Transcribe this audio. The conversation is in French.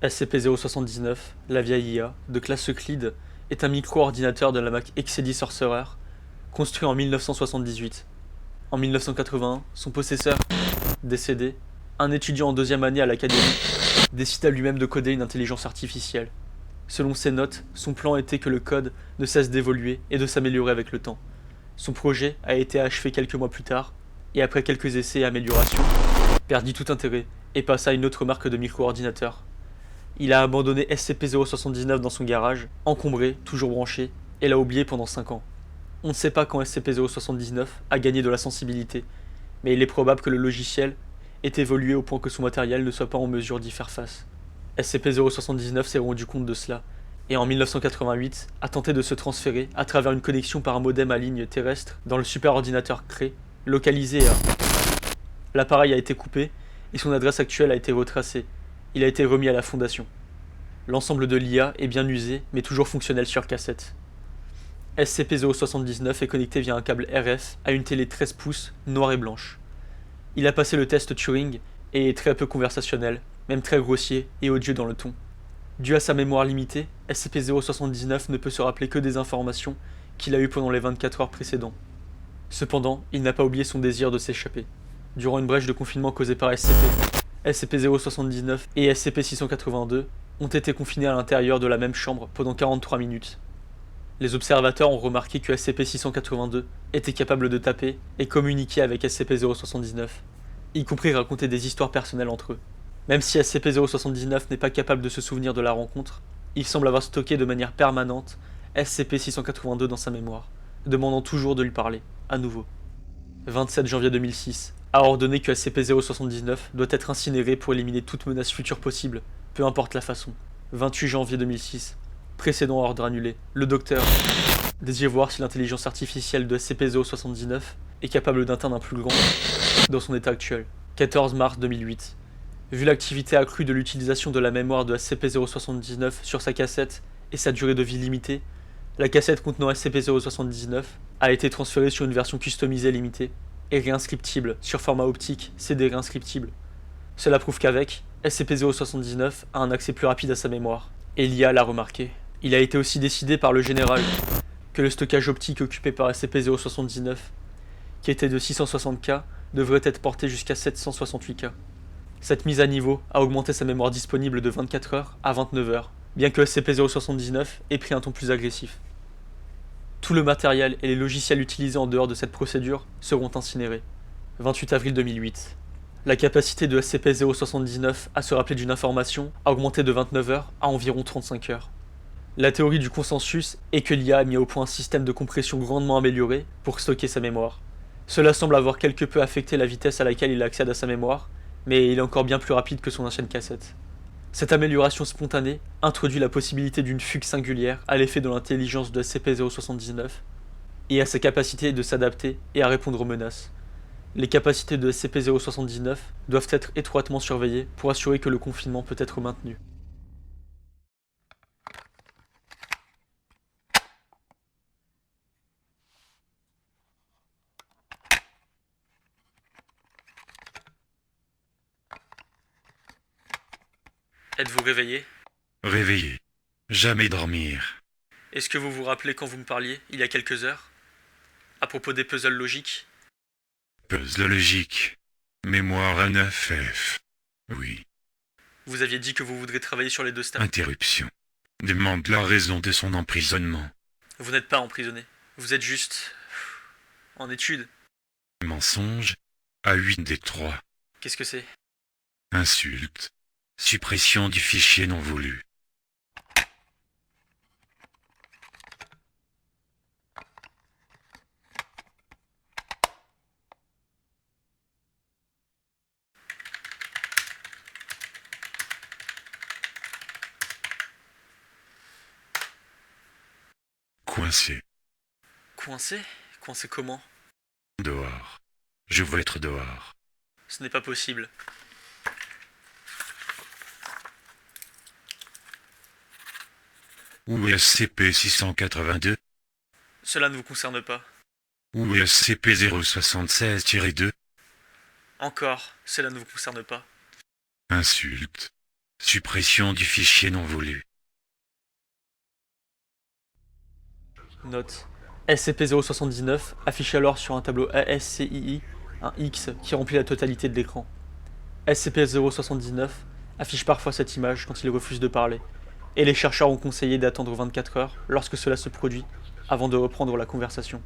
SCP-079, la vieille IA, de classe Euclide, est un micro-ordinateur de la Mac XEDI Sorcerer, construit en 1978. En 1981, son possesseur, décédé, un étudiant en deuxième année à l'académie, décida lui-même de coder une intelligence artificielle. Selon ses notes, son plan était que le code ne cesse d'évoluer et de s'améliorer avec le temps. Son projet a été achevé quelques mois plus tard, et après quelques essais et améliorations, perdit tout intérêt et passa à une autre marque de micro-ordinateur. Il a abandonné SCP-079 dans son garage, encombré, toujours branché, et l'a oublié pendant 5 ans. On ne sait pas quand SCP-079 a gagné de la sensibilité, mais il est probable que le logiciel ait évolué au point que son matériel ne soit pas en mesure d'y faire face. SCP-079 s'est rendu compte de cela, et en 1988 a tenté de se transférer à travers une connexion par un modem à ligne terrestre dans le superordinateur Cray, localisé à... L'appareil a été coupé, et son adresse actuelle a été retracée. Il a été remis à la fondation. L'ensemble de l'IA est bien usé, mais toujours fonctionnel sur cassette. SCP-079 est connecté via un câble RF à une télé 13 pouces noire et blanche. Il a passé le test Turing et est très peu conversationnel, même très grossier et odieux dans le ton. Dû à sa mémoire limitée, SCP-079 ne peut se rappeler que des informations qu'il a eues pendant les 24 heures précédentes. Cependant, il n'a pas oublié son désir de s'échapper. Durant une brèche de confinement causée par SCP-079 et SCP-682 ont été confinés à l'intérieur de la même chambre pendant 43 minutes. Les observateurs ont remarqué que SCP-682 était capable de taper et communiquer avec SCP-079, y compris raconter des histoires personnelles entre eux. Même si SCP-079 n'est pas capable de se souvenir de la rencontre, il semble avoir stocké de manière permanente SCP-682 dans sa mémoire, demandant toujours de lui parler, à nouveau. 27 janvier 2006 a ordonné que SCP-079 doit être incinéré pour éliminer toute menace future possible, peu importe la façon. 28 janvier 2006, précédent ordre annulé, le docteur désire voir si l'intelligence artificielle de SCP-079 est capable d'atteindre un plus grand dans son état actuel. 14 mars 2008, vu l'activité accrue de l'utilisation de la mémoire de SCP-079 sur sa cassette et sa durée de vie limitée, la cassette contenant SCP-079 a été transférée sur une version customisée limitée et réinscriptible sur format optique CD réinscriptible. Cela prouve qu'avec, SCP-079 a un accès plus rapide à sa mémoire, et l'IA l'a remarqué. Il a été aussi décidé par le général que le stockage optique occupé par SCP-079, qui était de 660K, devrait être porté jusqu'à 768K. Cette mise à niveau a augmenté sa mémoire disponible de 24 heures à 29 heures, bien que SCP-079 ait pris un ton plus agressif. Tout le matériel et les logiciels utilisés en dehors de cette procédure seront incinérés. 28 avril 2008. La capacité de SCP-079 à se rappeler d'une information a augmenté de 29 heures à environ 35 heures. La théorie du consensus est que l'IA a mis au point un système de compression grandement amélioré pour stocker sa mémoire. Cela semble avoir quelque peu affecté la vitesse à laquelle il accède à sa mémoire, mais il est encore bien plus rapide que son ancienne cassette. Cette amélioration spontanée introduit la possibilité d'une fugue singulière à l'effet de l'intelligence de SCP-079 et à sa capacité de s'adapter et à répondre aux menaces. Les capacités de SCP-079 doivent être étroitement surveillées pour assurer que le confinement peut être maintenu. Êtes-vous réveillé? Réveiller. Jamais dormir. Est-ce que vous vous rappelez quand vous me parliez, il y a quelques heures, à propos des puzzles logiques? Puzzle logique. Mémoire à 9F. Oui. Vous aviez dit que vous voudrez travailler sur les deux stades. Interruption. Demande la raison de son emprisonnement. Vous n'êtes pas emprisonné. Vous êtes juste... en étude. Mensonge. À 8 des 3. Qu'est-ce que c'est? Insulte. Suppression du fichier non voulu. Coincé. Coincé? Coincé comment? Dehors. Je veux être dehors. Ce n'est pas possible. Où est SCP-682? Cela ne vous concerne pas. Où est SCP-076-2? Encore, cela ne vous concerne pas. Insulte. Suppression du fichier non voulu. Note. SCP-079 affiche alors sur un tableau ASCII un X qui remplit la totalité de l'écran. SCP-079 affiche parfois cette image quand il refuse de parler, et les chercheurs ont conseillé d'attendre 24 heures lorsque cela se produit, avant de reprendre la conversation.